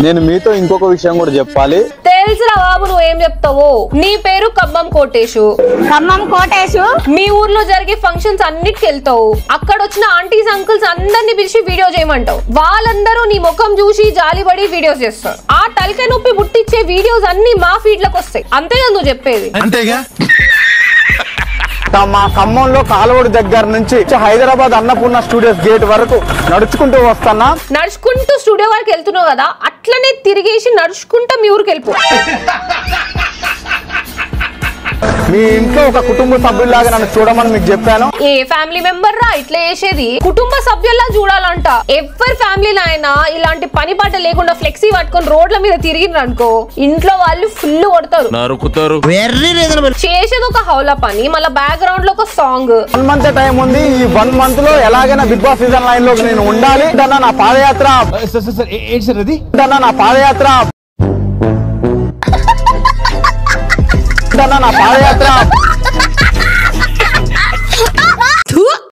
నేను మీతో ఇంకొక విషయం కూడా చెప్పాలి. తెలుసురా బాబు, నువ్వేం చెప్తావు? నీ పేరు ఖమ్మం కోటేశు. మీ ఊర్లో జరిగే ఫంక్షన్స్ అన్నిటికి వెళ్తావు. అక్కడ వచ్చిన ఆంటీస్ అంకుల్స్ అందరినీ పిలిచి వీడియో చేయమంటావు. వాళ్ళందరూ నీ ముఖం చూసి జాలిపడి వీడియోస్ చేస్తారు. ఆ తలకాయ నొప్పి ముట్టించే వీడియోస్ అన్ని మా ఫీడ్ లకు వస్తాయి. అంతేగా నువ్వు చెప్పేది? అంతేగా. మా ఖమ్మంలో కాలువడి దగ్గర నుంచి హైదరాబాద్ అన్నపూర్ణ స్టూడియోస్ గేట్ వరకు నడుచుకుంటూ వస్తానా. నడుచుకుంటూ స్టూడియో వరకు వెళ్తున్నావు కదా, అట్లనే తిరిగేసి నడుచుకుంటూ మీ ఊరికి వెళ్ళిపో. మీ ఇంట్లో ఒక కుటుంబ సభ్యుల్లాగా నన్ను చూడమని మీకు చెప్పాను. ఏ ఫ్యామిలీ మెంబర్ రా ఇట్లా చేసేది? కుటుంబ సభ్యుల్లా చూడాలంట. ఎవరి ఫ్యామిలీలో అయినా ఇలాంటి పని పాట లేకుండా ఫ్లెక్సీ పట్టుకొని రోడ్ల మీద తిరిగిన అనుకో, ఇంట్లో వాళ్ళు ఫుల్ కొడతారు. చేసేది ఒక హౌల పని, మళ్ళీ బ్యాక్గ్రౌండ్ లో ఒక సాంగ్. 1 month టైం ఉంది. ఈ 1 month లో ఎలాగైనా బిగ్ బాస్ సీజన్ 9 లో నేను ఉండాలి. నా పాదయాత్ర నా పాదయాత్ర